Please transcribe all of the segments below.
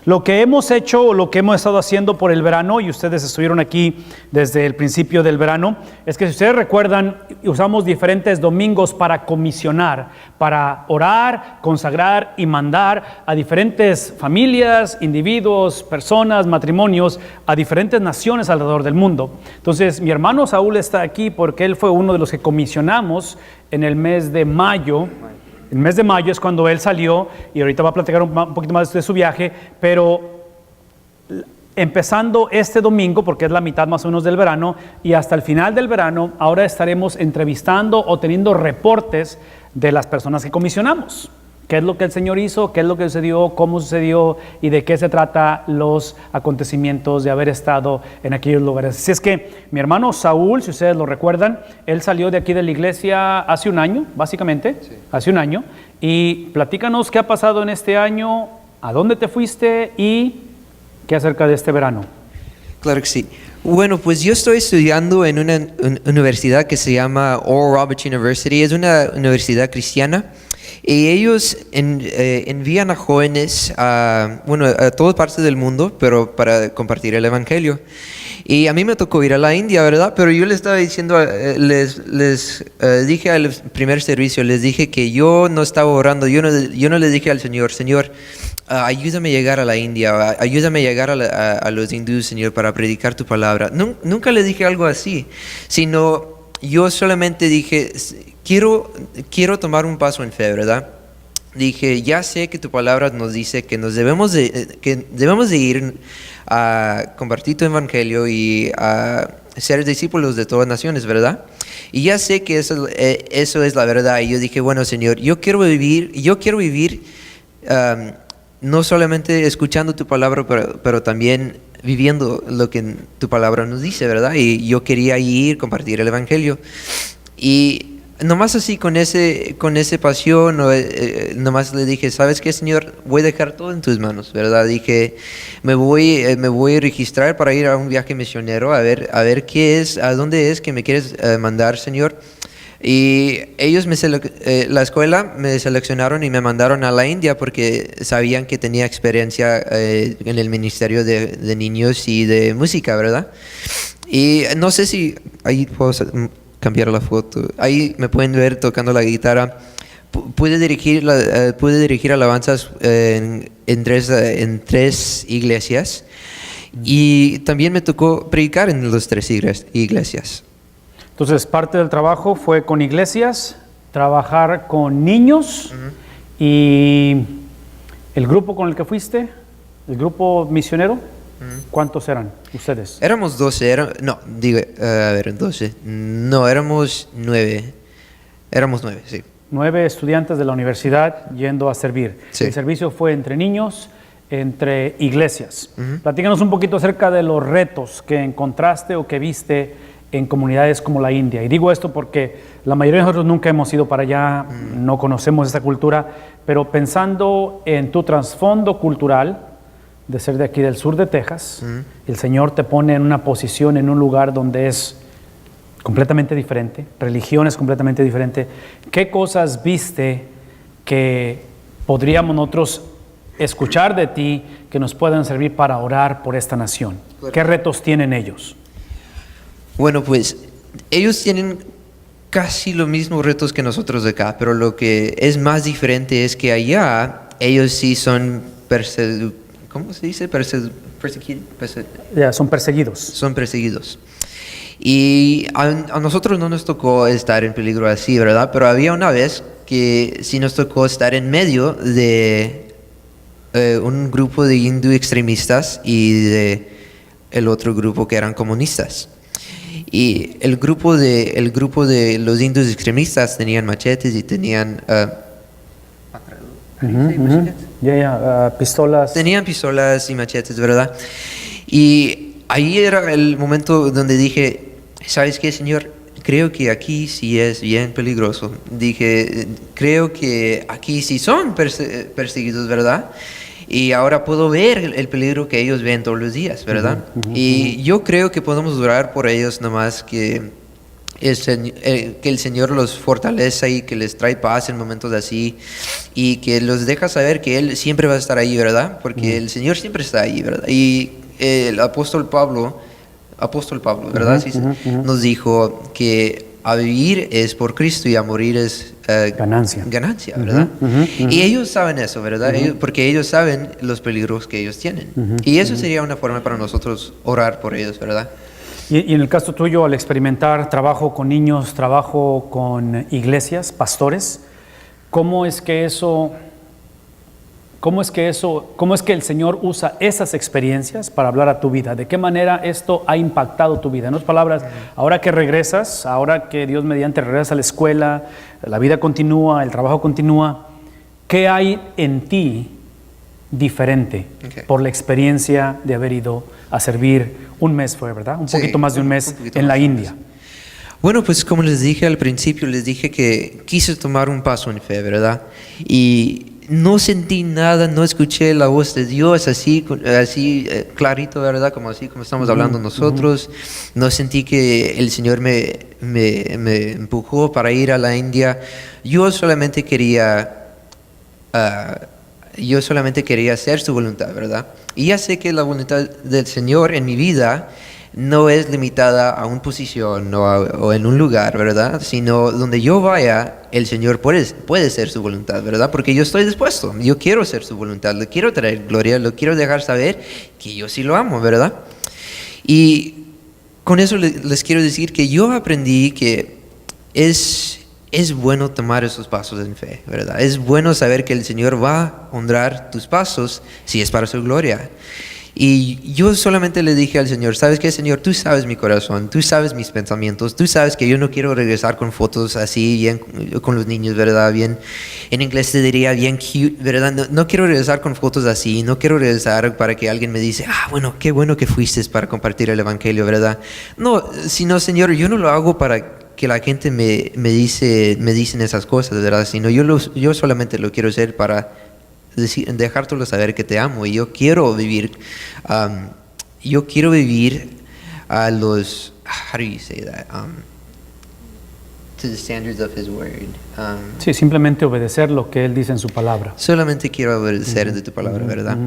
Lo que hemos hecho o lo que hemos estado haciendo por el verano, y ustedes estuvieron aquí desde el principio del verano, es que si ustedes recuerdan, usamos diferentes domingos para comisionar, para orar, consagrar y mandar a diferentes familias, individuos, personas, matrimonios, a diferentes naciones alrededor del mundo. Entonces, mi hermano Saúl está aquí porque él fue uno de los que comisionamos en el mes de mayo. El mes de mayo es cuando él salió, y ahorita va a platicar un poquito más de su viaje, pero empezando este domingo, porque es la mitad más o menos del verano, y hasta el final del verano, ahora estaremos entrevistando o teniendo reportes de las personas que comisionamos. ¿Qué es lo que el Señor hizo? ¿Qué es lo que sucedió? ¿Cómo sucedió? ¿Y de qué se trata los acontecimientos de haber estado en aquellos lugares? Así es que mi hermano Saúl, si ustedes lo recuerdan, él salió de aquí de la iglesia hace un año, básicamente, sí. Hace un año. Y platícanos qué ha pasado en este año, a dónde te fuiste y qué acerca de este verano. Claro que sí. Bueno, pues yo estoy estudiando en una universidad que se llama Oral Roberts University. Es una universidad cristiana. Y ellos envían a jóvenes a todas partes del mundo, pero para compartir el evangelio. Y a mí me tocó ir a la India, ¿verdad? Pero yo les estaba diciendo, les dije al primer servicio, les dije que yo no estaba orando, yo no le dije al Señor, ayúdame a llegar a la India, ayúdame a llegar a los hindúes, Señor, para predicar tu palabra. Nunca le dije algo así, sino yo solamente dije, quiero tomar un paso en fe, ¿verdad? Dije, ya sé que tu palabra nos dice que debemos de ir a compartir tu evangelio y a ser discípulos de todas naciones, ¿verdad? Y ya sé que eso es la verdad. Y yo dije, bueno, Señor, yo quiero vivir no solamente escuchando tu palabra, pero también viviendo lo que tu palabra nos dice, ¿verdad? Y yo quería ir, compartir el evangelio. Y nomás así, con ese pasión, nomás le dije, ¿sabes qué, Señor? Voy a dejar todo en tus manos, ¿verdad? Dije, me voy a registrar para ir a un viaje misionero, a ver a dónde es que me quieres mandar, Señor. Y ellos la escuela me seleccionaron y me mandaron a la India porque sabían que tenía experiencia en el ministerio de niños y de música, ¿verdad? Y no sé si ahí puedo cambiar la foto. Ahí me pueden ver tocando la guitarra. Pude dirigir alabanzas en tres iglesias, y también me tocó predicar en las tres iglesias. Entonces, parte del trabajo fue con iglesias, trabajar con niños. Uh-huh. Y el grupo con el que fuiste, el grupo misionero, uh-huh. ¿Cuántos eran ustedes? Éramos 12, 12. No, éramos 9. Éramos 9, sí. 9 estudiantes de la universidad yendo a servir. Sí. El servicio fue entre niños, entre iglesias. Uh-huh. Platícanos un poquito acerca de los retos que encontraste o que viste en comunidades como la India. Y digo esto porque la mayoría de nosotros nunca hemos ido para allá, no conocemos esta cultura, pero pensando en tu trasfondo cultural, de ser de aquí del sur de Texas, el Señor te pone en una posición, en un lugar donde es completamente diferente, religión es completamente diferente. ¿Qué cosas viste que podríamos nosotros escuchar de ti que nos puedan servir para orar por esta nación? ¿Qué retos tienen ellos? Bueno, pues ellos tienen casi los mismos retos que nosotros de acá, pero lo que es más diferente es que allá ellos sí son ¿cómo se dice? Son perseguidos. Son perseguidos. Y a nosotros no nos tocó estar en peligro así, ¿verdad? Pero había una vez que sí nos tocó estar en medio de un grupo de hindú extremistas y de el otro grupo que eran comunistas. Y el grupo de los hindúes extremistas tenían machetes y tenían pistolas. Tenían pistolas y machetes, ¿verdad? Y ahí era el momento donde dije, ¿sabes qué, Señor? Creo que aquí sí es bien peligroso. Dije, creo que aquí sí son perseguidos, ¿verdad? Y ahora puedo ver el peligro que ellos ven todos los días, ¿verdad? Y yo creo que podemos orar por ellos nomás que que el Señor los fortalece y que les trae paz en momentos así y que los deja saber que Él siempre va a estar ahí, ¿verdad? Porque el Señor siempre está ahí, ¿verdad? Y el apóstol Pablo, ¿verdad? Nos dijo que a vivir es por Cristo y a morir es ganancia, ¿verdad? Y ellos saben eso, ¿verdad? Porque ellos saben los peligros que ellos tienen. Y eso sería una forma para nosotros orar por ellos, ¿verdad? Y en el caso tuyo, al experimentar trabajo con niños, trabajo con iglesias, pastores, ¿cómo es que el Señor usa esas experiencias para hablar a tu vida? ¿De qué manera esto ha impactado tu vida? En otras palabras, ahora que regresas, ahora que Dios mediante regresas a la escuela, la vida continúa, el trabajo continúa, ¿qué hay en ti diferente por la experiencia de haber ido a servir un mes, fue, ¿verdad? Un poquito más de un mes en la India. Bueno, pues como les dije al principio, les dije que quise tomar un paso en fe, ¿verdad? Y no sentí nada, no escuché la voz de Dios así clarito, ¿verdad? Como estamos hablando nosotros. No sentí que el Señor me empujó para ir a la India. Yo solamente quería hacer su voluntad, ¿verdad? Y ya sé que la voluntad del Señor en mi vida no es limitada a una posición o en un lugar, ¿verdad? Sino donde yo vaya, el Señor puede ser su voluntad, ¿verdad? Porque yo estoy dispuesto, yo quiero hacer su voluntad, le quiero traer gloria, le quiero dejar saber que yo sí lo amo, ¿verdad? Y con eso les quiero decir que yo aprendí que es bueno tomar esos pasos en fe, ¿verdad? Es bueno saber que el Señor va a honrar tus pasos si es para su gloria. Y yo solamente le dije al Señor, ¿sabes qué, Señor? Tú sabes mi corazón, tú sabes mis pensamientos, tú sabes que yo no quiero regresar con fotos así, bien con los niños, ¿verdad? Bien, en inglés se diría bien cute, ¿verdad? No quiero regresar con fotos así, no quiero regresar para que alguien me dice, bueno, qué bueno que fuiste para compartir el Evangelio, ¿verdad? No, sino, Señor, yo no lo hago para que la gente me dicen esas cosas, ¿verdad? Sino yo solamente lo quiero hacer para dejártelo saber que te amo. Y yo quiero vivir a los, how do you say that? To the standards of His word. Sí, simplemente obedecer lo que Él dice en su palabra. Solamente quiero obedecer de tu palabra, ¿verdad?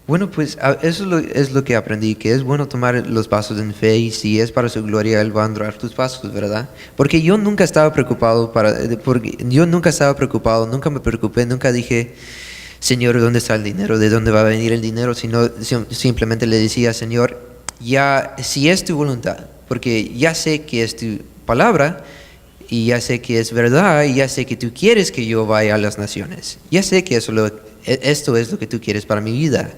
Bueno, pues eso es lo que aprendí, que es bueno tomar los pasos en fe y si es para su gloria, Él va a honrar tus pasos, ¿verdad? Porque yo nunca estaba preocupado, nunca me preocupé, nunca dije, Señor, ¿dónde está el dinero? ¿De dónde va a venir el dinero? Sino simplemente le decía, Señor, ya si es tu voluntad, porque ya sé que es tu palabra y ya sé que es verdad y ya sé que tú quieres que yo vaya a las naciones. Ya sé que esto es lo que tú quieres para mi vida.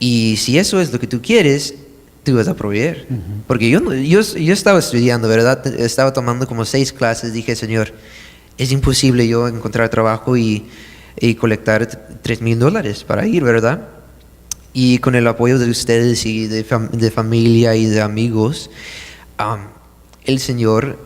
Y si eso es lo que tú quieres, tú vas a proveer. Porque yo estaba estudiando, ¿verdad? Estaba tomando como 6 clases. Dije, Señor, es imposible yo encontrar trabajo y colectar $3,000 para ir, ¿verdad? Y con el apoyo de ustedes y de familia y de amigos, el Señor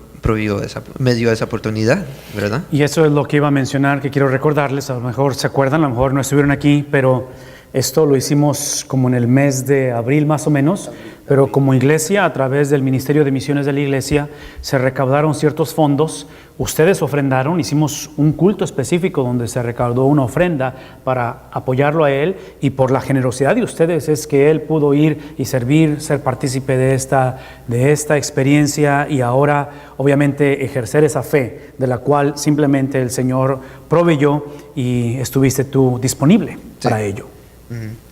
me dio esa oportunidad, ¿verdad? Y eso es lo que iba a mencionar, que quiero recordarles. A lo mejor se acuerdan, a lo mejor no estuvieron aquí, pero esto lo hicimos como en el mes de abril más o menos, pero como iglesia, a través del Ministerio de Misiones de la Iglesia, se recaudaron ciertos fondos, ustedes ofrendaron, hicimos un culto específico donde se recaudó una ofrenda para apoyarlo a él, y por la generosidad de ustedes es que él pudo ir y servir, ser partícipe de esta experiencia y ahora obviamente ejercer esa fe de la cual simplemente el Señor proveyó y estuviste tú disponible para ello.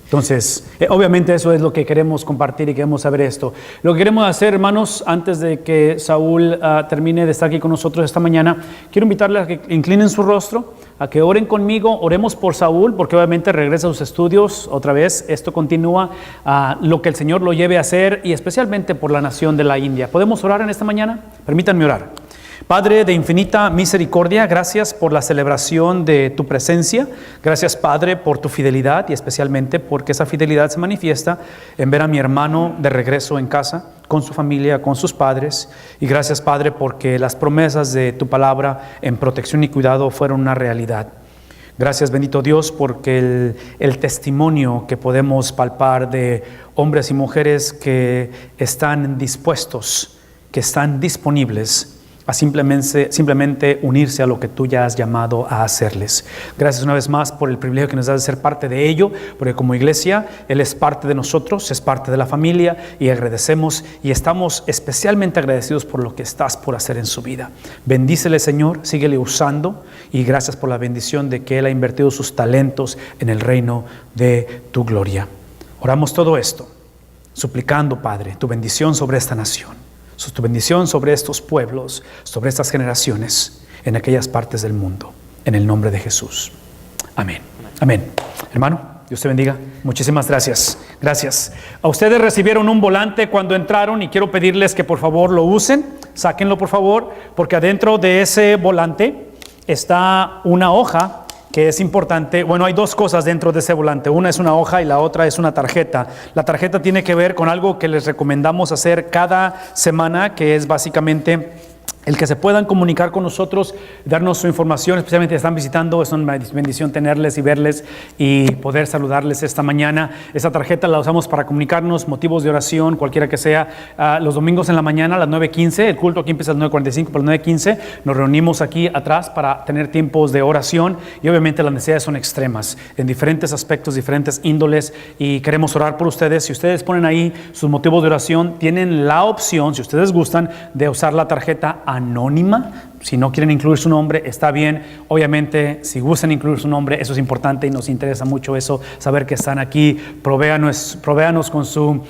Entonces, obviamente eso es lo que queremos compartir y queremos saber esto. Lo que queremos hacer, hermanos, antes de que Saúl termine de estar aquí con nosotros esta mañana, quiero invitarles a que inclinen su rostro, a que oren conmigo, oremos por Saúl, porque obviamente regresa a sus estudios otra vez, esto continúa, lo que el Señor lo lleve a hacer y especialmente por la nación de la India. ¿Podemos orar en esta mañana? Permítanme orar. Padre de infinita misericordia, gracias por la celebración de tu presencia. Gracias, Padre, por tu fidelidad y especialmente porque esa fidelidad se manifiesta en ver a mi hermano de regreso en casa, con su familia, con sus padres. Y gracias, Padre, porque las promesas de tu palabra en protección y cuidado fueron una realidad. Gracias, bendito Dios, porque el testimonio que podemos palpar de hombres y mujeres que están dispuestos que están disponibles a simplemente unirse a lo que tú ya has llamado a hacerles. Gracias una vez más por el privilegio que nos das de ser parte de ello, porque como iglesia, Él es parte de nosotros, es parte de la familia, y agradecemos y estamos especialmente agradecidos por lo que estás por hacer en su vida. Bendícele, Señor, síguele usando, y gracias por la bendición de que Él ha invertido sus talentos en el reino de tu gloria. Oramos todo esto, suplicando, Padre, tu bendición sobre esta nación, tu bendición sobre estos pueblos, sobre estas generaciones, en aquellas partes del mundo, en el nombre de Jesús. Amén. Amén. Hermano, Dios te bendiga. Muchísimas gracias. Gracias. A ustedes recibieron un volante cuando entraron y quiero pedirles que por favor lo usen. Sáquenlo por favor, porque adentro de ese volante está una hoja que es importante. Bueno, hay dos cosas dentro de ese volante. Una es una hoja y la otra es una tarjeta. La tarjeta tiene que ver con algo que les recomendamos hacer cada semana, que es básicamente el que se puedan comunicar con nosotros, darnos su información, especialmente si están visitando. Es una bendición tenerles y verles y poder saludarles esta mañana. Esa tarjeta la usamos para comunicarnos, motivos de oración, cualquiera que sea. Los domingos en la mañana a las 9:15, el culto aquí empieza a las 9:45, pero a las 9:15 nos reunimos aquí atrás para tener tiempos de oración, y obviamente las necesidades son extremas en diferentes aspectos, diferentes índoles, y queremos orar por ustedes. Si ustedes ponen ahí sus motivos de oración, tienen la opción, si ustedes gustan, de usar la tarjeta anónima. Si no quieren incluir su nombre, está bien. Obviamente, si gustan incluir su nombre, eso es importante y nos interesa mucho eso, saber que están aquí. Provéanos con su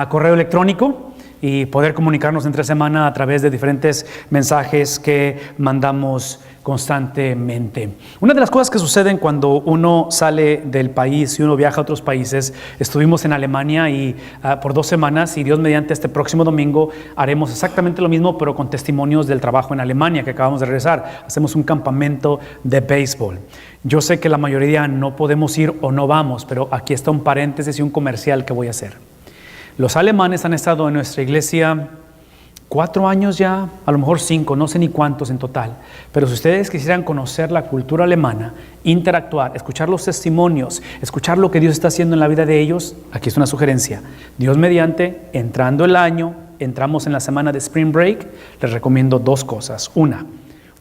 correo electrónico y poder comunicarnos entre semana a través de diferentes mensajes que mandamos constantemente. Una de las cosas que suceden cuando uno sale del país y uno viaja a otros países, estuvimos en Alemania y por 2 semanas, y Dios mediante este próximo domingo haremos exactamente lo mismo, pero con testimonios del trabajo en Alemania que acabamos de regresar. Hacemos un campamento de béisbol. Yo sé que la mayoría no podemos ir o no vamos, pero aquí está un paréntesis y un comercial que voy a hacer. Los alemanes han estado en nuestra iglesia 4 años ya, a lo mejor 5, no sé ni cuántos en total. Pero si ustedes quisieran conocer la cultura alemana, interactuar, escuchar los testimonios, escuchar lo que Dios está haciendo en la vida de ellos, aquí es una sugerencia. Dios mediante, entrando el año, entramos en la semana de Spring Break, les recomiendo 2 cosas. Una,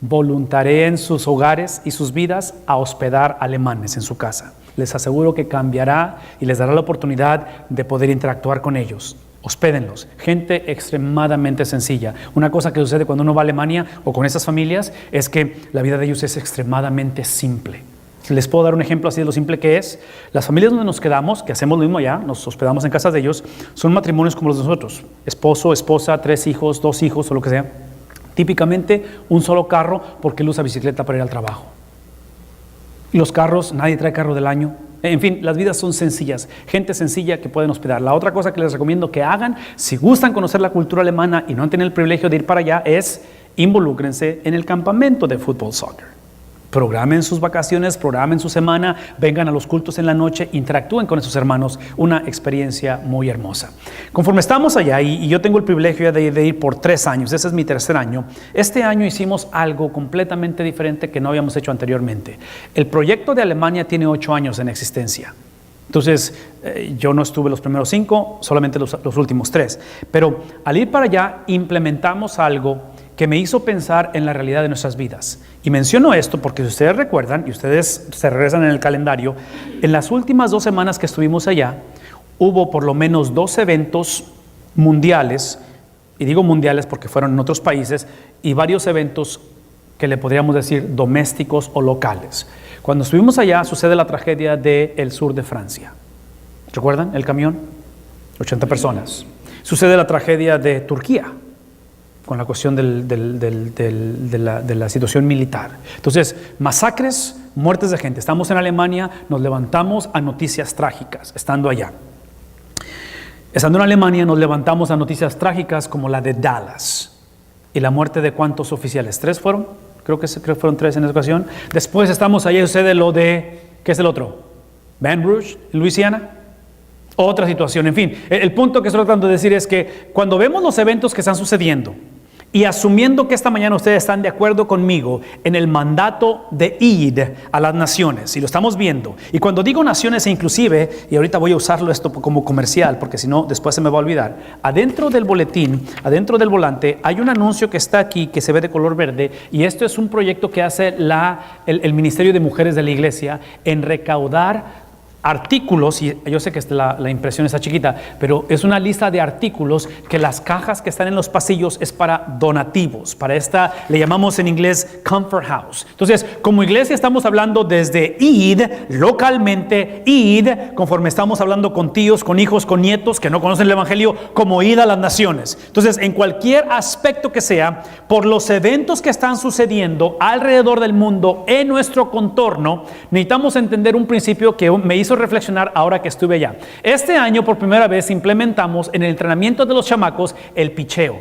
voluntareen sus hogares y sus vidas a hospedar alemanes en su casa. Les aseguro que cambiará y les dará la oportunidad de poder interactuar con ellos. Hospédenlos, gente extremadamente sencilla. Una cosa que sucede cuando uno va a Alemania o con esas familias es que la vida de ellos es extremadamente simple. Les puedo dar un ejemplo así de lo simple que es. Las familias donde nos quedamos, que hacemos lo mismo allá, nos hospedamos en casas de ellos, son matrimonios como los de nosotros. Esposo, esposa, 3 hijos, 2 hijos o lo que sea. Típicamente un solo carro porque él usa bicicleta para ir al trabajo. Y los carros, nadie trae carro del año. En fin, las vidas son sencillas, gente sencilla que pueden hospedar. La otra cosa que les recomiendo que hagan, si gustan conocer la cultura alemana y no han tenido el privilegio de ir para allá, es involúcrense en el campamento de fútbol soccer. Programen sus vacaciones, programen su semana, vengan a los cultos en la noche, interactúen con esos hermanos, una experiencia muy hermosa. Conforme estamos allá, y yo tengo el privilegio de ir por 3 años, ese es mi 3er año, este año hicimos algo completamente diferente que no habíamos hecho anteriormente. El proyecto de Alemania tiene 8 años en existencia. Entonces, yo no estuve los primeros 5, solamente los últimos 3. Pero al ir para allá, implementamos algo que me hizo pensar en la realidad de nuestras vidas. Y menciono esto porque si ustedes recuerdan, y ustedes se regresan en el calendario, en las últimas 2 semanas que estuvimos allá, hubo por lo menos 2 eventos mundiales, y digo mundiales porque fueron en otros países, y varios eventos que le podríamos decir domésticos o locales. Cuando estuvimos allá sucede la tragedia del sur de Francia. ¿Recuerdan el camión? 80 personas. Sucede la tragedia de Turquía, con la cuestión de la situación militar. Entonces, masacres, muertes de gente. Estamos en Alemania, nos levantamos a noticias trágicas, estando allá. Estando en Alemania, nos levantamos a noticias trágicas como la de Dallas. ¿Y la muerte de cuántos oficiales? ¿3 fueron? Creo que fueron 3 en esa ocasión. Después estamos allá y sucede lo de, ¿qué es el otro? Baton Rouge, Luisiana. Otra situación. En fin, el punto que estoy tratando de decir es que cuando vemos los eventos que están sucediendo Y asumiendo que esta mañana ustedes están de acuerdo conmigo en el mandato de ir a las naciones, y lo estamos viendo, y cuando digo naciones inclusive, y ahorita voy a usarlo esto como comercial, porque si no, después se me va a olvidar, adentro del boletín, adentro del volante, hay un anuncio que está aquí, que se ve de color verde, y esto es un proyecto que hace el Ministerio de Mujeres de la Iglesia en recaudar artículos, y yo sé que la impresión está chiquita, pero es una lista de artículos que las cajas que están en los pasillos es para donativos, para esta, le llamamos en inglés Comfort House. Entonces, como iglesia estamos hablando desde id, localmente, id, conforme estamos hablando con tíos, con hijos, con nietos que no conocen el Evangelio, como id a las naciones. Entonces, en cualquier aspecto que sea, por los eventos que están sucediendo alrededor del mundo, en nuestro contorno, necesitamos entender un principio que me hizo reflexionar ahora que estuve allá. Este año por primera vez implementamos en el entrenamiento de los chamacos el picheo.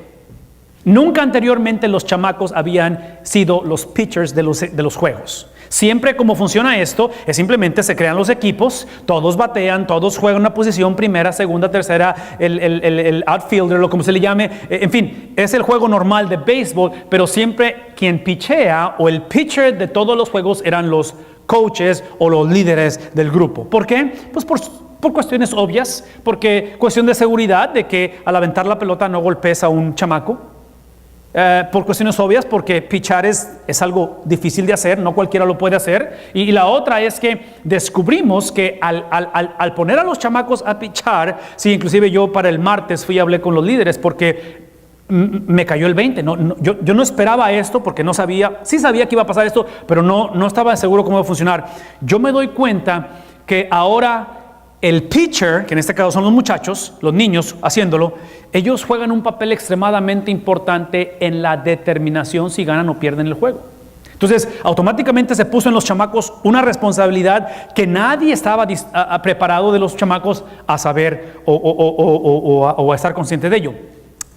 Nunca anteriormente los chamacos habían sido los pitchers de los juegos. Siempre como funciona esto es simplemente se crean los equipos, todos batean, todos juegan una posición, primera, segunda, tercera, el outfielder, o como se le llame, en fin, es el juego normal de béisbol, pero siempre quien pichea o el pitcher de todos los juegos eran los coaches o los líderes del grupo. ¿Por qué? Pues por cuestiones obvias, porque cuestión de seguridad, de que al aventar la pelota no golpees a un chamaco. Por cuestiones obvias, porque pichar es algo difícil de hacer, no cualquiera lo puede hacer. Y la otra es que descubrimos que al poner a los chamacos a pichar, sí, inclusive yo para el martes fui y hablé con los líderes porque me cayó el 20. Yo no esperaba esto porque no sabía, sí sabía que iba a pasar esto, pero no estaba seguro cómo iba a funcionar. Yo me doy cuenta que ahora el pitcher, que en este caso son los muchachos, los niños haciéndolo, ellos juegan un papel extremadamente importante en la determinación si ganan o pierden el juego. Entonces, automáticamente se puso en los chamacos una responsabilidad que nadie estaba preparado de los chamacos a saber o a estar consciente de ello.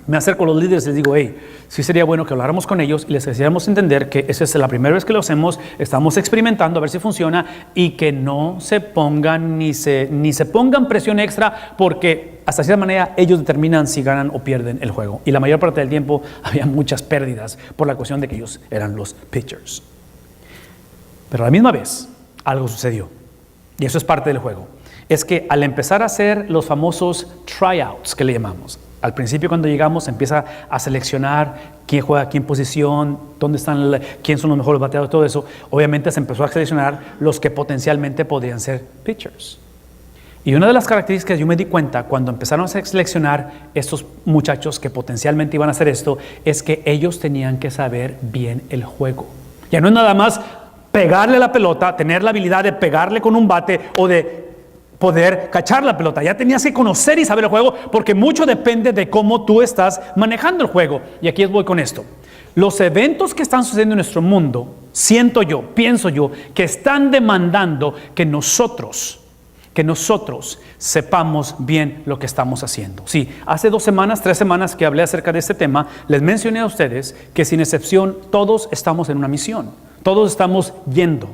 Me acerco a los líderes y les digo, hey, sí sería bueno que habláramos con ellos y les hiciéramos entender que esa es la primera vez que lo hacemos, estamos experimentando a ver si funciona y que no se pongan ni se pongan presión extra porque hasta cierta manera ellos determinan si ganan o pierden el juego. Y la mayor parte del tiempo había muchas pérdidas por la cuestión de que ellos eran los pitchers. Pero a la misma vez algo sucedió y eso es parte del juego. Es que al empezar a hacer los famosos tryouts que le llamamos, al principio cuando llegamos empieza a seleccionar quién juega, quién posición, dónde están, quién son los mejores bateadores, todo eso. Obviamente se empezó a seleccionar los que potencialmente podrían ser pitchers. Y una de las características que yo me di cuenta cuando empezaron a seleccionar estos muchachos que potencialmente iban a hacer esto es que ellos tenían que saber bien el juego. Ya no es nada más pegarle la pelota, tener la habilidad de pegarle con un bate o de poder cachar la pelota. Ya tenías que conocer y saber el juego porque mucho depende de cómo tú estás manejando el juego. Y aquí voy con esto. Los eventos que están sucediendo en nuestro mundo, pienso yo, que están demandando que nosotros sepamos bien lo que estamos haciendo. Sí, hace 3 semanas que hablé acerca de este tema, les mencioné a ustedes que sin excepción todos estamos en una misión, todos estamos yendo.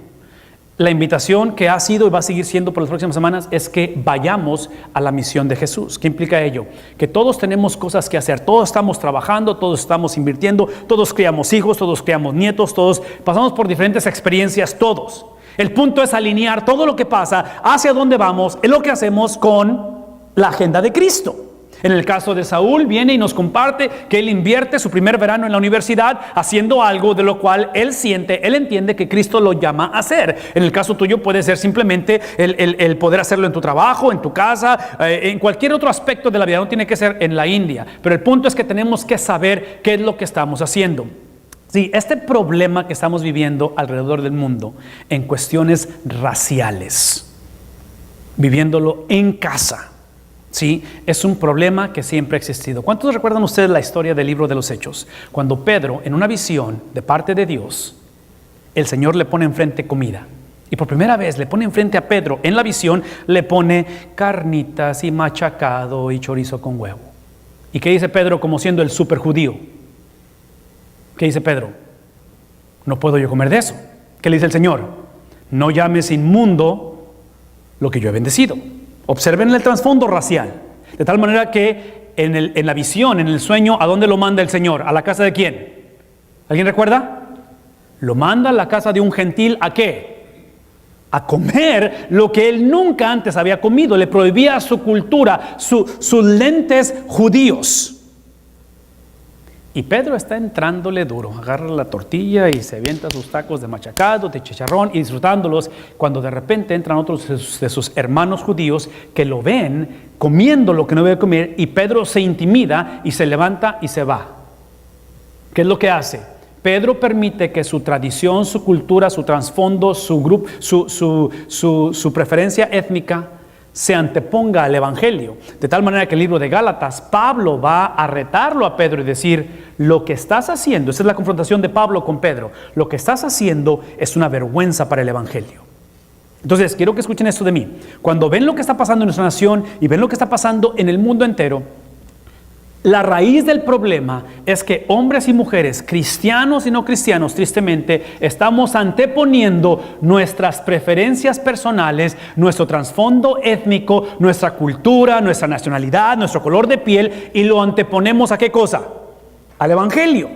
La invitación que ha sido y va a seguir siendo por las próximas semanas es que vayamos a la misión de Jesús. ¿Qué implica ello? Que todos tenemos cosas que hacer, todos estamos trabajando, todos estamos invirtiendo, todos criamos hijos, todos criamos nietos, todos pasamos por diferentes experiencias, todos. El punto es alinear todo lo que pasa, hacia dónde vamos, es lo que hacemos con la agenda de Cristo. En el caso de Saúl, viene y nos comparte que él invierte su primer verano en la universidad haciendo algo de lo cual él entiende que Cristo lo llama a hacer. En el caso tuyo puede ser simplemente el poder hacerlo en tu trabajo, en tu casa, en cualquier otro aspecto de la vida, no tiene que ser en la India. Pero el punto es que tenemos que saber qué es lo que estamos haciendo. Sí, este problema que estamos viviendo alrededor del mundo en cuestiones raciales, viviéndolo en casa, sí, es un problema que siempre ha existido. ¿Cuántos recuerdan ustedes la historia del libro de los Hechos? Cuando Pedro, en una visión de parte de Dios, el Señor le pone enfrente comida. Y por primera vez le pone enfrente a Pedro, en la visión, le pone carnitas y machacado y chorizo con huevo. ¿Y qué dice Pedro como siendo el super judío? ¿Qué dice Pedro? No puedo yo comer de eso. ¿Qué le dice el Señor? No llames inmundo lo que yo he bendecido. Observen el trasfondo racial. De tal manera que en la visión, en el sueño, ¿a dónde lo manda el Señor? ¿A la casa de quién? ¿Alguien recuerda? Lo manda a la casa de un gentil, ¿a qué? A comer lo que él nunca antes había comido. Le prohibía su cultura, sus lentes judíos. Y Pedro está entrándole duro. Agarra la tortilla y se avienta sus tacos de machacado, de chicharrón, y disfrutándolos, cuando de repente entran otros de sus hermanos judíos que lo ven comiendo lo que no debe comer, y Pedro se intimida y se levanta y se va. ¿Qué es lo que hace? Pedro permite que su tradición, su cultura, su trasfondo, su grupo, su preferencia étnica se anteponga al Evangelio. De tal manera que el libro de Gálatas, Pablo va a retarlo a Pedro y decir: lo que estás haciendo, esa es la confrontación de Pablo con Pedro, lo que estás haciendo es una vergüenza para el Evangelio. Entonces, quiero que escuchen esto de mí. Cuando ven lo que está pasando en nuestra nación y ven lo que está pasando en el mundo entero, la raíz del problema es que hombres y mujeres, cristianos y no cristianos, tristemente, estamos anteponiendo nuestras preferencias personales, nuestro trasfondo étnico, nuestra cultura, nuestra nacionalidad, nuestro color de piel, y lo anteponemos ¿a qué cosa? Al Evangelio.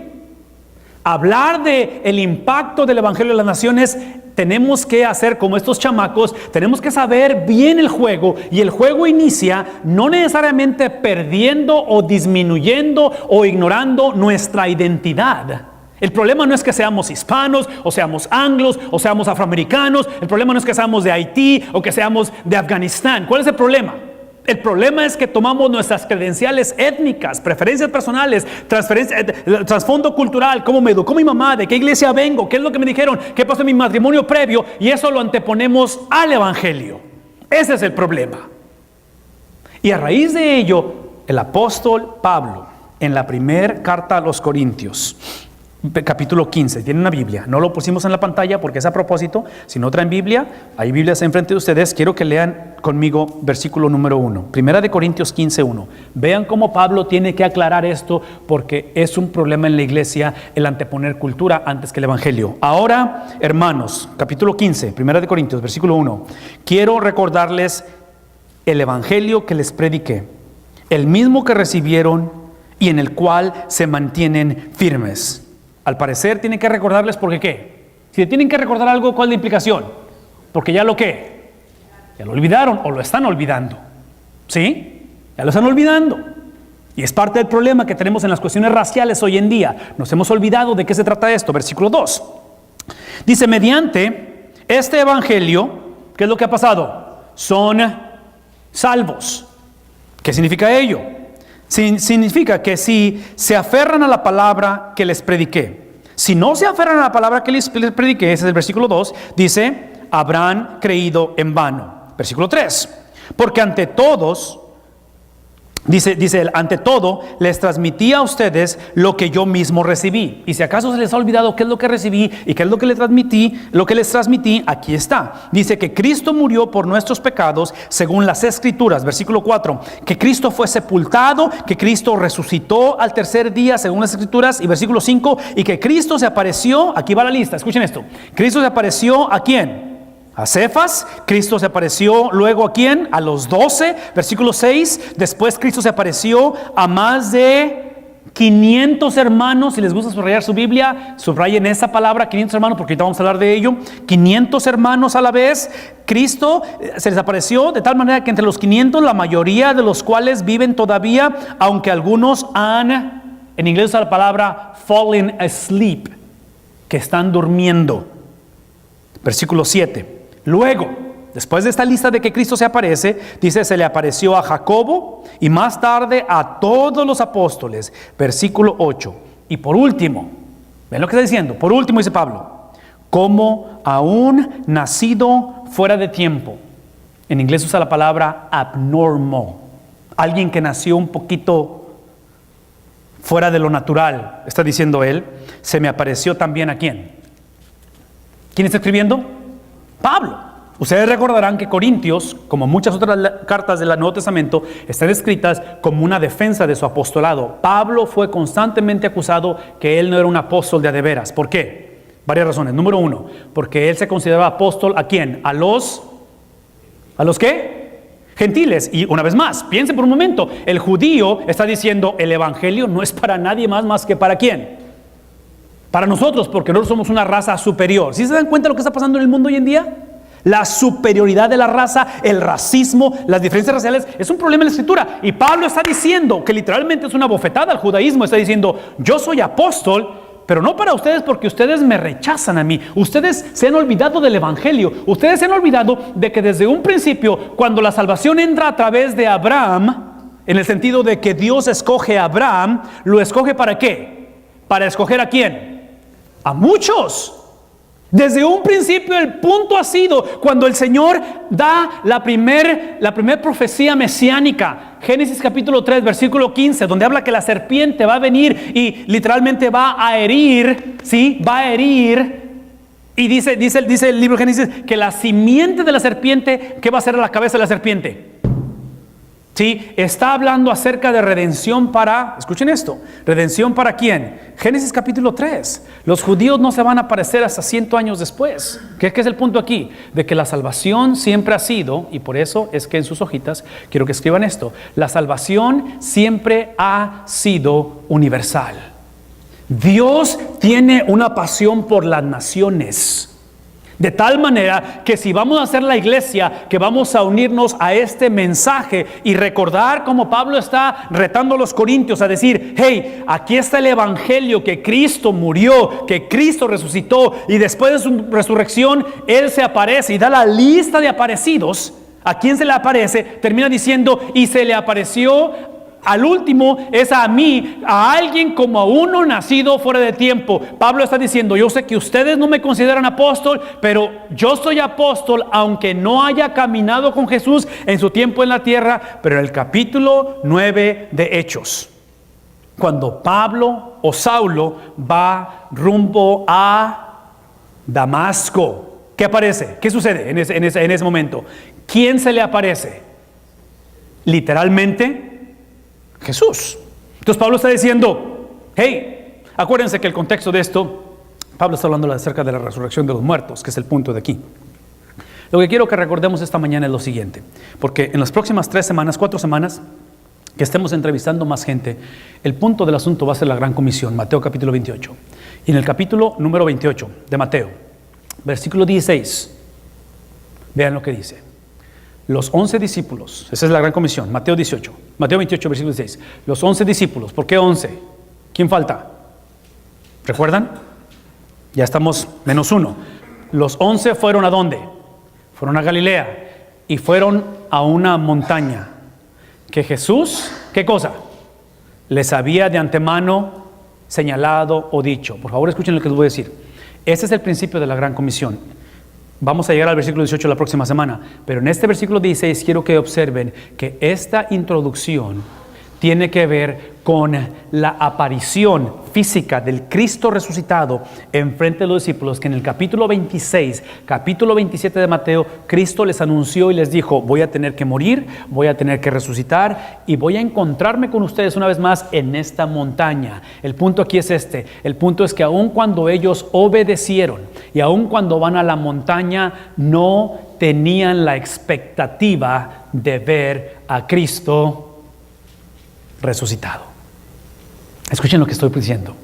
Hablar del impacto del Evangelio en las naciones, tenemos que hacer como estos chamacos, tenemos que saber bien el juego, y el juego inicia no necesariamente perdiendo o disminuyendo o ignorando nuestra identidad. El problema no es que seamos hispanos, o seamos anglos, o seamos afroamericanos. El problema no es que seamos de Haití o que seamos de Afganistán. ¿Cuál es el problema? El problema es que tomamos nuestras credenciales étnicas, preferencias personales, trasfondo cultural, cómo me educó mi mamá, de qué iglesia vengo, qué es lo que me dijeron, qué pasó en mi matrimonio previo, y eso lo anteponemos al Evangelio. Ese es el problema. Y a raíz de ello, el apóstol Pablo, en la primera carta a los Corintios, capítulo 15, tiene una Biblia, no lo pusimos en la pantalla porque es a propósito. Si no traen Biblia, hay Biblias enfrente de ustedes. Quiero que lean conmigo versículo número 1, primera de Corintios 15:1. Vean cómo Pablo tiene que aclarar esto, porque es un problema en la iglesia el anteponer cultura antes que el Evangelio. Ahora, hermanos, capítulo 15, primera de Corintios, versículo 1. Quiero recordarles el Evangelio que les prediqué, el mismo que recibieron y en el cual se mantienen firmes. Al parecer tienen que recordarles, porque ¿qué? Si tienen que recordar algo, ¿cuál es la implicación? Porque ya lo ¿qué? Ya lo olvidaron o lo están olvidando. ¿Sí? Ya lo están olvidando. Y es parte del problema que tenemos en las cuestiones raciales hoy en día. Nos hemos olvidado de qué se trata esto. Versículo 2. Dice: mediante este evangelio, ¿qué es lo que ha pasado? Son salvos. ¿Qué significa ello? Significa que si se aferran a la palabra que les prediqué, si no se aferran a la palabra que les prediqué, ese es el versículo 2, dice: habrán creído en vano. Versículo 3, porque ante todos, dice él, ante todo les transmití a ustedes lo que yo mismo recibí. Y si acaso se les ha olvidado qué es lo que recibí y qué es lo que les transmití, aquí está. Dice que Cristo murió por nuestros pecados según las Escrituras. Versículo 4, que Cristo fue sepultado, que Cristo resucitó al tercer día según las Escrituras. Y versículo 5, y que Cristo se apareció, aquí va la lista, escuchen esto. Cristo se apareció ¿a quién? A Cefas. Cristo se apareció luego ¿a quién? A los 12. Versículo 6. Después Cristo se apareció a más de 500 hermanos. Si les gusta subrayar su Biblia, subrayen esa palabra, 500 hermanos, porque ahorita vamos a hablar de ello. 500 hermanos a la vez. Cristo se les apareció de tal manera que entre los 500, la mayoría de los cuales viven todavía, aunque algunos han, en inglés usa la palabra fallen asleep, que están durmiendo. Versículo 7. Luego, después de esta lista de que Cristo se aparece, dice: se le apareció a Jacobo y más tarde a todos los apóstoles. Versículo 8. Y por último, ven lo que está diciendo, por último dice Pablo, como a un nacido fuera de tiempo. En inglés usa la palabra abnormal, alguien que nació un poquito fuera de lo natural. Está diciendo él: se me apareció también ¿a quién? ¿Quién está escribiendo? Pablo. Ustedes recordarán que Corintios, como muchas otras cartas del Nuevo Testamento, están escritas como una defensa de su apostolado. Pablo fue constantemente acusado que él no era un apóstol de veras. ¿Por qué? Varias razones. Número 1, porque él se consideraba apóstol ¿a quién? ¿A los qué? Gentiles. Y una vez más, piensen por un momento, el judío está diciendo, el evangelio no es para nadie más que para ¿quién? Para nosotros, porque nosotros somos una raza superior. ¿Sí se dan cuenta de lo que está pasando en el mundo hoy en día? La superioridad de la raza, el racismo, las diferencias raciales, es un problema en la escritura. Y Pablo está diciendo que literalmente es una bofetada al judaísmo. Está diciendo, yo soy apóstol, pero no para ustedes porque ustedes me rechazan a mí. Ustedes se han olvidado del evangelio. Ustedes se han olvidado de que desde un principio, cuando la salvación entra a través de Abraham, en el sentido de que Dios escoge a Abraham, ¿lo escoge para qué? ¿Para escoger a quién? A muchos. Desde un principio el punto ha sido cuando el Señor da la primer profecía mesiánica, Génesis capítulo 3 versículo 15, donde habla que la serpiente va a venir y literalmente va a herir, ¿sí? Va a herir. Y dice el libro de Génesis que la simiente de la serpiente, ¿qué va a hacer a la cabeza de la serpiente? Sí, está hablando acerca de redención para, escuchen esto, redención para ¿quién? Génesis capítulo 3. Los judíos no se van a aparecer hasta 100 años después. ¿Qué es el punto aquí? De que la salvación siempre ha sido, y por eso es que en sus hojitas quiero que escriban esto, la salvación siempre ha sido universal. Dios tiene una pasión por las naciones. De tal manera que si vamos a hacer la iglesia, que vamos a unirnos a este mensaje y recordar como Pablo está retando a los corintios a decir, hey, aquí está el evangelio, que Cristo murió, que Cristo resucitó y después de su resurrección Él se aparece y da la lista de aparecidos. ¿A quién se le aparece? Termina diciendo, y se le apareció al último, es a mí, a alguien como a uno nacido fuera de tiempo. Pablo está diciendo, yo sé que ustedes no me consideran apóstol, pero yo soy apóstol aunque no haya caminado con Jesús en su tiempo en la tierra. Pero en el capítulo 9 de Hechos, cuando Pablo o Saulo va rumbo a Damasco, ¿qué aparece? ¿Qué sucede en ese momento? ¿Quién se le aparece? Literalmente Jesús. Entonces Pablo está diciendo, hey, acuérdense que el contexto de esto, Pablo está hablando acerca de la resurrección de los muertos, que es el punto de aquí. Lo que quiero que recordemos esta mañana es lo siguiente, porque en las próximas 4 semanas, que estemos entrevistando más gente, el punto del asunto va a ser la gran comisión, Mateo capítulo 28. Y en el capítulo número 28 de Mateo, versículo 16, vean lo que dice. Los 11 discípulos, esa es la gran comisión, Mateo 28, Mateo 28, versículo 16. Los 11 discípulos, ¿por qué 11? ¿Quién falta? ¿Recuerdan? Ya estamos -1. Los 11 fueron ¿a dónde? Fueron a Galilea y fueron a una montaña que Jesús, ¿qué cosa? Les había de antemano señalado o dicho. Por favor, escuchen lo que les voy a decir. Ese es el principio de la gran comisión. Vamos a llegar al versículo 18 la próxima semana, pero en este versículo 16 quiero que observen que esta introducción tiene que ver con la aparición física del Cristo resucitado en frente de los discípulos, que en el capítulo 26, capítulo 27 de Mateo, Cristo les anunció y les dijo, voy a tener que morir, voy a tener que resucitar y voy a encontrarme con ustedes una vez más en esta montaña. El punto aquí es este, el punto es que aun cuando ellos obedecieron y aun cuando van a la montaña, no tenían la expectativa de ver a Cristo resucitado. Escuchen lo que estoy diciendo.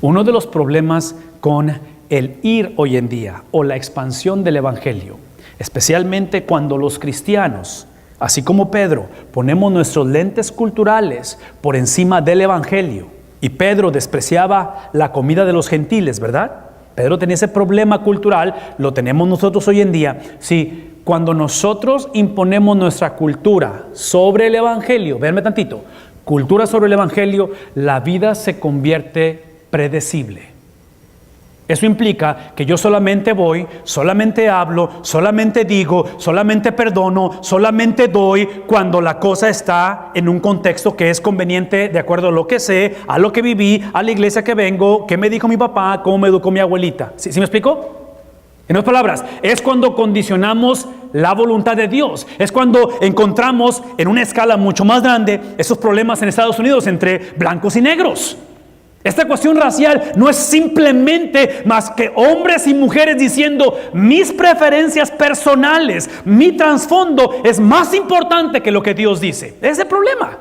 Uno de los problemas con el ir hoy en día o la expansión del evangelio, especialmente cuando los cristianos, así como Pedro, ponemos nuestros lentes culturales por encima del evangelio, y Pedro despreciaba la comida de los gentiles, ¿verdad? Pedro tenía ese problema cultural, lo tenemos nosotros hoy en día. Sí, cuando nosotros imponemos nuestra cultura sobre el evangelio, véanme tantito, cultura sobre el evangelio, la vida se convierte predecible. Eso implica que yo solamente voy, solamente hablo, solamente digo, solamente perdono, solamente doy cuando la cosa está en un contexto que es conveniente de acuerdo a lo que sé, a lo que viví, a la iglesia que vengo, qué me dijo mi papá, cómo me educó mi abuelita. ¿Sí me explico? En otras palabras, es cuando condicionamos la voluntad de Dios. Es cuando encontramos en una escala mucho más grande esos problemas en Estados Unidos entre blancos y negros. Esta cuestión racial no es simplemente más que hombres y mujeres diciendo mis preferencias personales, mi trasfondo es más importante que lo que Dios dice. Ese es el problema.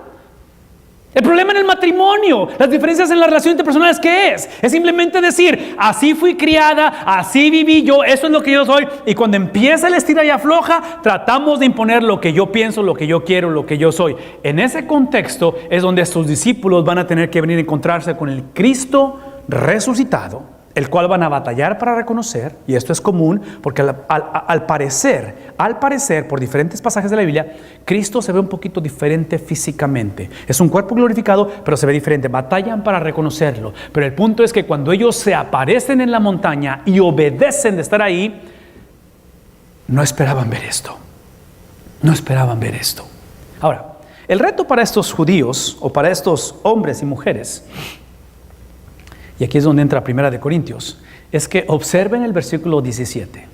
El problema en el matrimonio, las diferencias en las relaciones interpersonales, ¿qué es? Es simplemente decir, así fui criada, así viví yo, eso es lo que yo soy. Y cuando empieza el estira y afloja, tratamos de imponer lo que yo pienso, lo que yo quiero, lo que yo soy. En ese contexto es donde estos discípulos van a tener que venir a encontrarse con el Cristo resucitado, el cual van a batallar para reconocer, y esto es común, porque al parecer, por diferentes pasajes de la Biblia, Cristo se ve un poquito diferente físicamente. Es un cuerpo glorificado, pero se ve diferente. Batallan para reconocerlo. Pero el punto es que cuando ellos se aparecen en la montaña y obedecen de estar ahí, no esperaban ver esto. No esperaban ver esto. Ahora, el reto para estos judíos, o para estos hombres y mujeres, y aquí es donde entra Primera de Corintios, es que observen el versículo 17.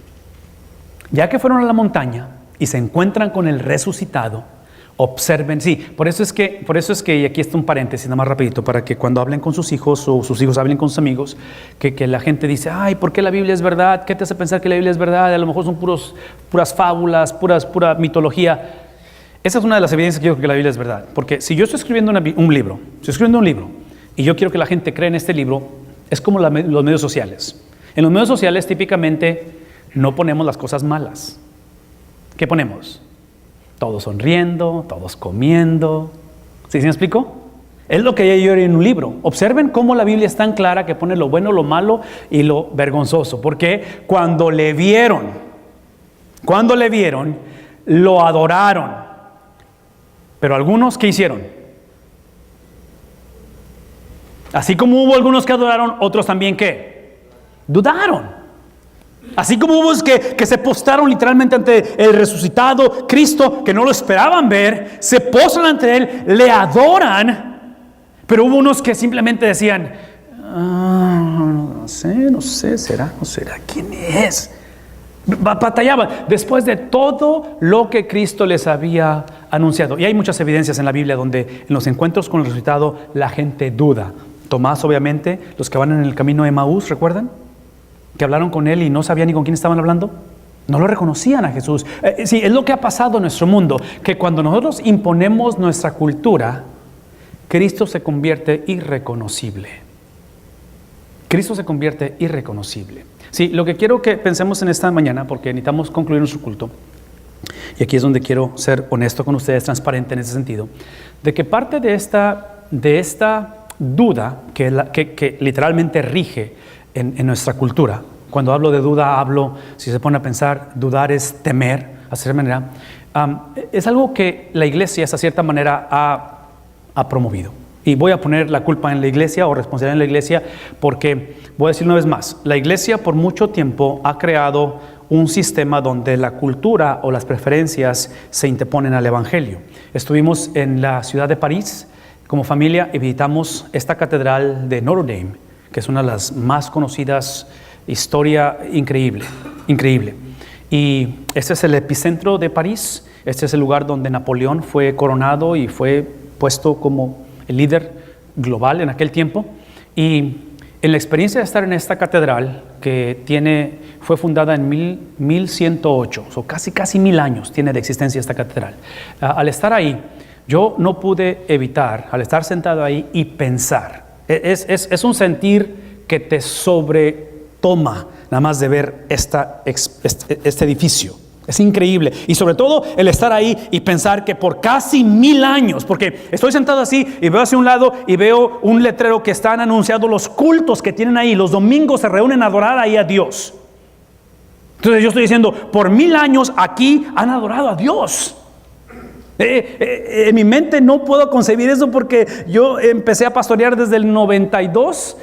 Ya que fueron a la montaña y se encuentran con el resucitado, observen, sí, por eso es que, y aquí está un paréntesis nada más rapidito, para que cuando hablen con sus hijos o sus hijos hablen con sus amigos, que la gente dice, ay, ¿por qué la Biblia es verdad? ¿Qué te hace pensar que la Biblia es verdad? A lo mejor son puras fábulas, pura mitología. Esa es una de las evidencias que yo creo que la Biblia es verdad. Porque si yo estoy escribiendo un libro, y yo quiero que la gente crea en este libro, es como los medios sociales. En los medios sociales típicamente no ponemos las cosas malas. ¿Qué ponemos? Todos sonriendo, todos comiendo. ¿Sí me explico? Es lo que yo haría en un libro. Observen cómo la Biblia es tan clara que pone lo bueno, lo malo y lo vergonzoso. Porque cuando le vieron, lo adoraron. Pero algunos, ¿qué hicieron? Así como hubo algunos que adoraron, otros también ¿qué? Dudaron. Así como hubo que se postraron literalmente ante el resucitado Cristo, que no lo esperaban ver, se postran ante Él, le adoran, pero hubo unos que simplemente decían, no sé, ¿será? ¿Quién es? Batallaban después de todo lo que Cristo les había anunciado. Y hay muchas evidencias en la Biblia donde en los encuentros con el resucitado la gente duda. Tomás, obviamente, los que van en el camino de Emaús, ¿recuerdan? Que hablaron con él y no sabían ni con quién estaban hablando. No lo reconocían a Jesús. Sí, es lo que ha pasado en nuestro mundo, que cuando nosotros imponemos nuestra cultura, Cristo se convierte irreconocible. Cristo se convierte irreconocible. Sí, lo que quiero que pensemos en esta mañana, porque necesitamos concluir nuestro culto, y aquí es donde quiero ser honesto con ustedes, transparente en ese sentido, de que parte de esta duda que literalmente rige en nuestra cultura. Cuando hablo de duda, si se pone a pensar, dudar es temer, a cierta manera, es algo que la iglesia, de cierta manera, ha promovido. Y voy a poner la culpa en la iglesia o responsabilidad en la iglesia, porque voy a decir una vez más, la iglesia por mucho tiempo ha creado un sistema donde la cultura o las preferencias se interponen al evangelio. Estuvimos en la ciudad de París como familia y visitamos esta catedral de Notre Dame, que es una de las más conocidas, historia increíble. Y este es el epicentro de París, este es el lugar donde Napoleón fue coronado y fue puesto como el líder global en aquel tiempo. Y en la experiencia de estar en esta catedral, que fue fundada en 1108, o casi 1000 años tiene de existencia esta catedral. Al estar ahí, yo no pude evitar, al estar sentado ahí y pensar, es un sentir que te sobretoma nada más de ver este edificio. Es increíble. Y sobre todo el estar ahí y pensar que por casi 1000 años, porque estoy sentado así y veo hacia un lado y veo un letrero que están anunciando los cultos que tienen ahí. Los domingos se reúnen a adorar ahí a Dios. Entonces yo estoy diciendo, por 1000 años aquí han adorado a Dios. En mi mente no puedo concebir eso, porque yo empecé a pastorear desde el 92.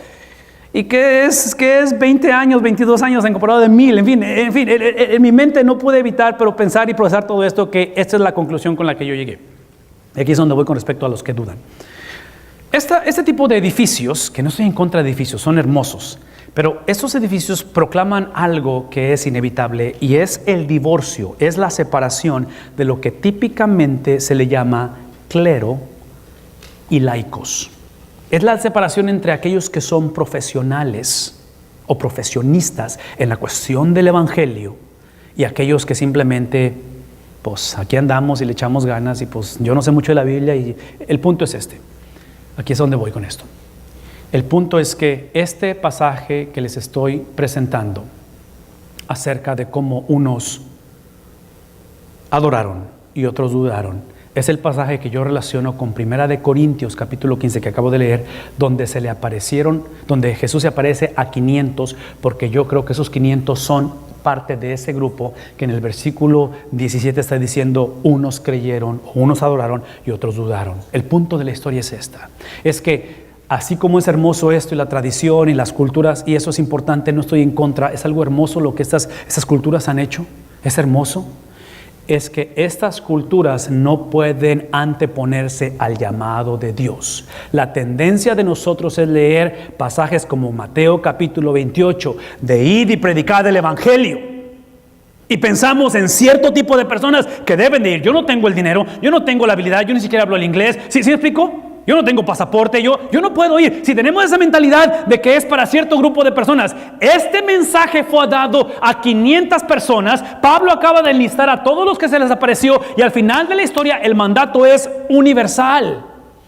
¿Y qué es 20 años, 22 años en comparado de 1000? En fin, en mi mente no pude evitar, pero pensar y procesar todo esto, que esta es la conclusión con la que yo llegué. Y aquí es donde voy con respecto a los que dudan. Este tipo de edificios, que no estoy en contra de edificios, son hermosos, pero estos edificios proclaman algo que es inevitable, y es el divorcio, es la separación de lo que típicamente se le llama clero y laicos. Es la separación entre aquellos que son profesionales o profesionistas en la cuestión del evangelio y aquellos que simplemente, pues aquí andamos y le echamos ganas y pues yo no sé mucho de la Biblia. Y el punto es este. Aquí es donde voy con esto. El punto es que este pasaje que les estoy presentando acerca de cómo unos adoraron y otros dudaron, es el pasaje que yo relaciono con 1 Corintios capítulo 15 que acabo de leer, donde donde Jesús se aparece a 500, porque yo creo que esos 500 son parte de ese grupo que en el versículo 17 está diciendo unos creyeron, unos adoraron y otros dudaron. El punto de la historia es esta, es que así como es hermoso esto y la tradición y las culturas, y eso es importante, no estoy en contra, es algo hermoso lo que estas culturas han hecho, es hermoso. Es que estas culturas no pueden anteponerse al llamado de Dios. La tendencia de nosotros es leer pasajes como Mateo capítulo 28, de id y predicad el evangelio. Y pensamos en cierto tipo de personas que deben de ir. Yo no tengo el dinero, yo no tengo la habilidad, yo ni siquiera hablo el inglés. ¿Sí me explico? Yo no tengo pasaporte, yo no puedo ir. Si tenemos esa mentalidad de que es para cierto grupo de personas, este mensaje fue dado a 500 personas. Pablo acaba de enlistar a todos los que se les apareció y al final de la historia el mandato es universal.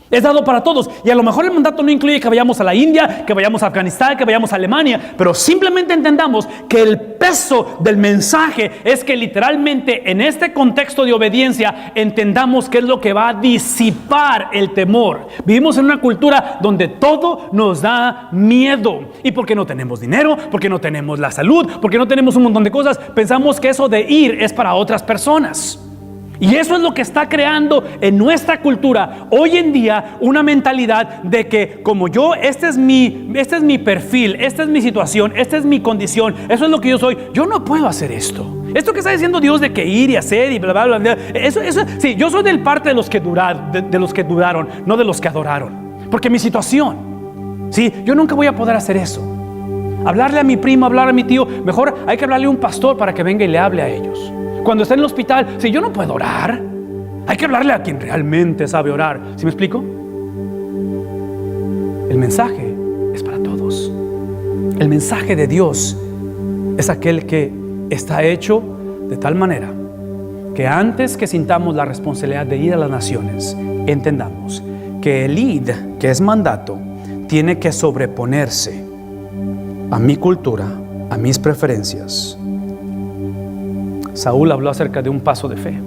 Es dado para todos. Y a lo mejor el mandato no incluye que vayamos a la India, que vayamos a Afganistán, que vayamos a Alemania, pero simplemente entendamos que el peso del mensaje es que literalmente en este contexto de obediencia entendamos qué es lo que va a disipar el temor. Vivimos en una cultura donde todo nos da miedo. Y porque no tenemos dinero, porque no tenemos la salud, porque no tenemos un montón de cosas, pensamos que eso de ir es para otras personas. Y eso es lo que está creando en nuestra cultura hoy en día una mentalidad de que como yo, este es mi perfil, esta es mi situación, esta es mi condición, eso es lo que yo soy, yo no puedo hacer esto. Esto que está diciendo Dios de que ir y hacer y bla bla bla, bla, eso sí, yo soy del parte de los que dudaron, no de los que adoraron, porque mi situación, sí, yo nunca voy a poder hacer eso. Hablarle a mi primo, hablar a mi tío, mejor hay que hablarle a un pastor para que venga y le hable a ellos. Cuando está en el hospital, si yo no puedo orar, hay que hablarle a quien realmente sabe orar. ¿Sí me explico? El mensaje es para todos. El mensaje de Dios es aquel que está hecho de tal manera que antes que sintamos la responsabilidad de ir a las naciones, entendamos que el id, que es mandato, tiene que sobreponerse a mi cultura, a mis preferencias. Saúl habló acerca de un paso de fe.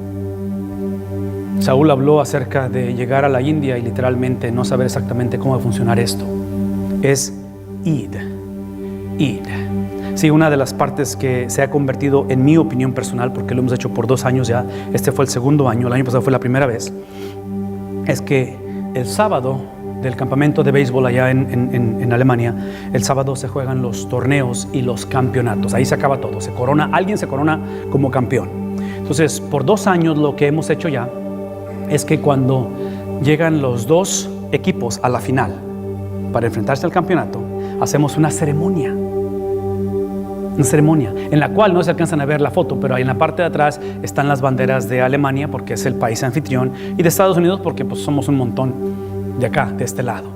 Saúl habló acerca de llegar a la India y literalmente no saber exactamente cómo va a funcionar esto. Es id. Sí, una de las partes que se ha convertido en mi opinión personal, porque lo hemos hecho por 2 años ya, este fue el segundo año, el año pasado fue la primera vez, es que el sábado del campamento de béisbol allá en Alemania, el sábado se juegan los torneos y los campeonatos. Ahí se acaba todo, alguien se corona como campeón. Entonces, por 2 años lo que hemos hecho ya es que cuando llegan los 2 equipos a la final para enfrentarse al campeonato, hacemos una ceremonia en la cual no se alcanzan a ver la foto, pero ahí en la parte de atrás están las banderas de Alemania porque es el país anfitrión y de Estados Unidos porque pues somos un montón de acá, de este lado.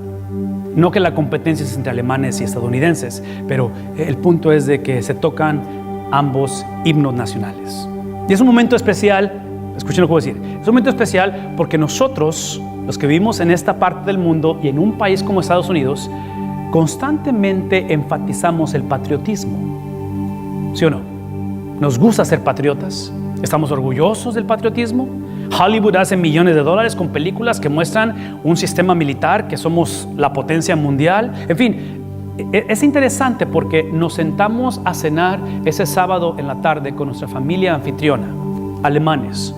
No que la competencia es entre alemanes y estadounidenses, pero el punto es de que se tocan ambos himnos nacionales. Y es un momento especial, escuchen lo que voy a decir, es un momento especial porque nosotros, los que vivimos en esta parte del mundo y en un país como Estados Unidos, constantemente enfatizamos el patriotismo. ¿Sí o no? Nos gusta ser patriotas, estamos orgullosos del patriotismo. Hollywood hace millones de dólares con películas que muestran un sistema militar, que somos la potencia mundial. En fin, es interesante porque nos sentamos a cenar ese sábado en la tarde con nuestra familia anfitriona, alemanes.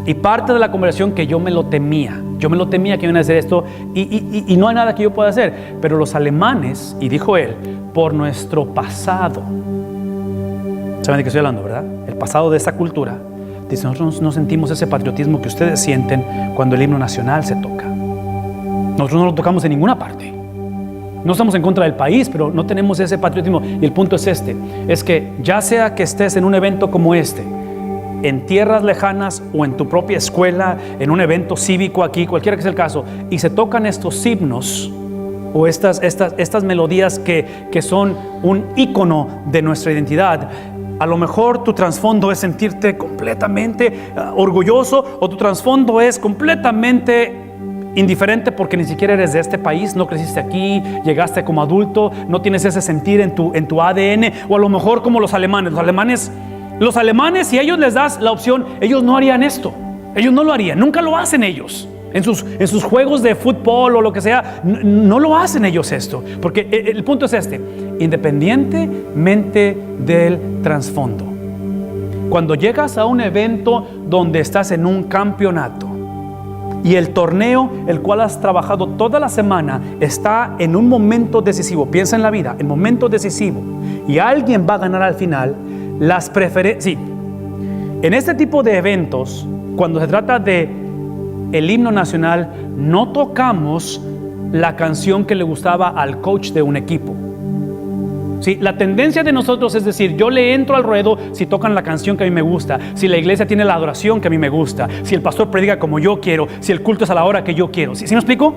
Y parte de la conversación que yo me lo temía que iban a hacer esto y no hay nada que yo pueda hacer. Pero los alemanes, y dijo él, por nuestro pasado, ¿saben de qué estoy hablando, verdad? El pasado de esa cultura. Dice, nosotros no sentimos ese patriotismo que ustedes sienten cuando el himno nacional se toca. Nosotros no lo tocamos en ninguna parte. No estamos en contra del país, pero no tenemos ese patriotismo. Y el punto es este, es que ya sea que estés en un evento como este, en tierras lejanas o en tu propia escuela, en un evento cívico aquí, cualquiera que sea el caso, y se tocan estos himnos o estas melodías que son un ícono de nuestra identidad, a lo mejor tu trasfondo es sentirte completamente orgulloso, o tu trasfondo es completamente indiferente porque ni siquiera eres de este país, no creciste aquí, llegaste como adulto, no tienes ese sentir en tu ADN, o a lo mejor como los alemanes, si a ellos les das la opción, ellos no harían esto, ellos no lo harían, nunca lo hacen ellos. En sus juegos de fútbol o lo que sea, no lo hacen ellos esto, porque el punto es este: independientemente del trasfondo, cuando llegas a un evento donde estás en un campeonato y el torneo el cual has trabajado toda la semana está en un momento decisivo, piensa en la vida, en momento decisivo, y alguien va a ganar al final, las preferencias, sí, en este tipo de eventos, cuando se trata de el himno nacional, no tocamos la canción que le gustaba al coach de un equipo. Sí, la tendencia de nosotros es decir, yo le entro al ruedo si tocan la canción que a mí me gusta, si la iglesia tiene la adoración que a mí me gusta, si el pastor predica como yo quiero, si el culto es a la hora que yo quiero. ¿Sí me explico?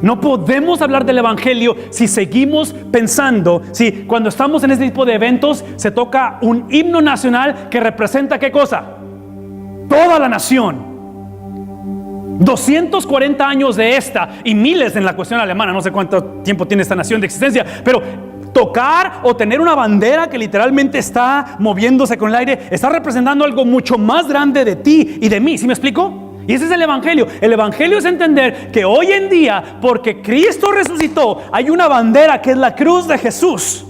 No podemos hablar del evangelio si seguimos pensando, si cuando estamos en este tipo de eventos se toca un himno nacional que representa ¿qué cosa? Toda la nación. 240 años de esta y miles en la cuestión alemana, no sé cuánto tiempo tiene esta nación de existencia, pero tocar o tener una bandera que literalmente está moviéndose con el aire está representando algo mucho más grande de ti y de mí. ¿Sí me explico? Y ese es el evangelio. El evangelio es entender que hoy en día, porque Cristo resucitó, hay una bandera que es la cruz de Jesús,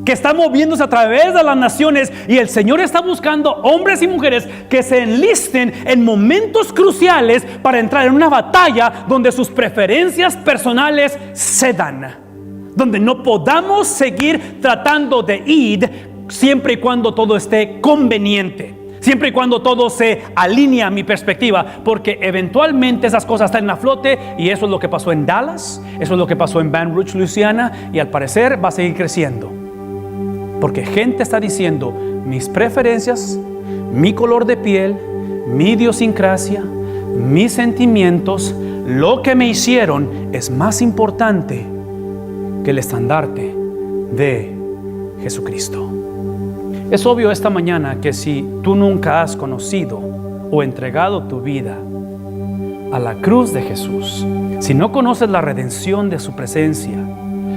que está moviéndose a través de las naciones, y el Señor está buscando hombres y mujeres que se enlisten en momentos cruciales para entrar en una batalla donde sus preferencias personales cedan, donde no podamos seguir tratando de ir siempre y cuando todo esté conveniente, siempre y cuando todo se alinea a mi perspectiva, porque eventualmente esas cosas están a flote, y eso es lo que pasó en Dallas, eso es lo que pasó en Baton Rouge, Luisiana, y al parecer va a seguir creciendo. Porque gente está diciendo, mis preferencias, mi color de piel, mi idiosincrasia, mis sentimientos, lo que me hicieron es más importante que el estandarte de Jesucristo. Es obvio esta mañana que si tú nunca has conocido o entregado tu vida a la cruz de Jesús, si no conoces la redención de su presencia,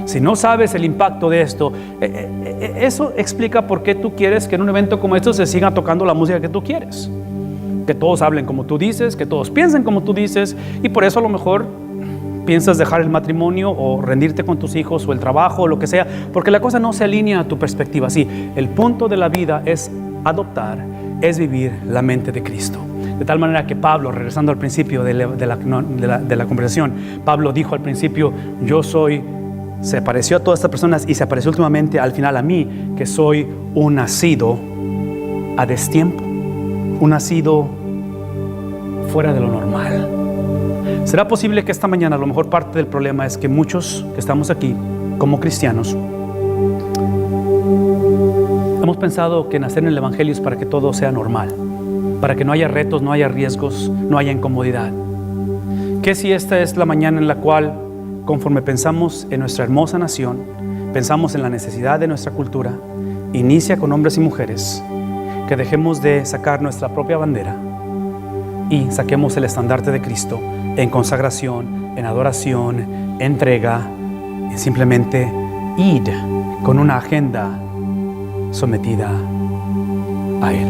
si no sabes el impacto de esto, eso explica por qué tú quieres que en un evento como esto se siga tocando la música que tú quieres, que todos hablen como tú dices, que todos piensen como tú dices, y por eso a lo mejor piensas dejar el matrimonio o rendirte con tus hijos o el trabajo o lo que sea, porque la cosa no se alinea a tu perspectiva. Sí, el punto de la vida es adoptar, es vivir la mente de Cristo. De tal manera que Pablo, regresando al principio de la conversación, Pablo dijo al principio, se pareció a todas estas personas y se apareció últimamente al final a mí, que soy un nacido a destiempo, un nacido fuera de lo normal. ¿Será posible que esta mañana a lo mejor parte del problema es que muchos que estamos aquí como cristianos hemos pensado que nacer en el evangelio es para que todo sea normal, para que no haya retos, no haya riesgos, no haya incomodidad? ¿Qué si esta es la mañana en la cual, conforme pensamos en nuestra hermosa nación, pensamos en la necesidad de nuestra cultura, inicia con hombres y mujeres que dejemos de sacar nuestra propia bandera y saquemos el estandarte de Cristo en consagración, en adoración, en entrega, en simplemente ir con una agenda sometida a Él?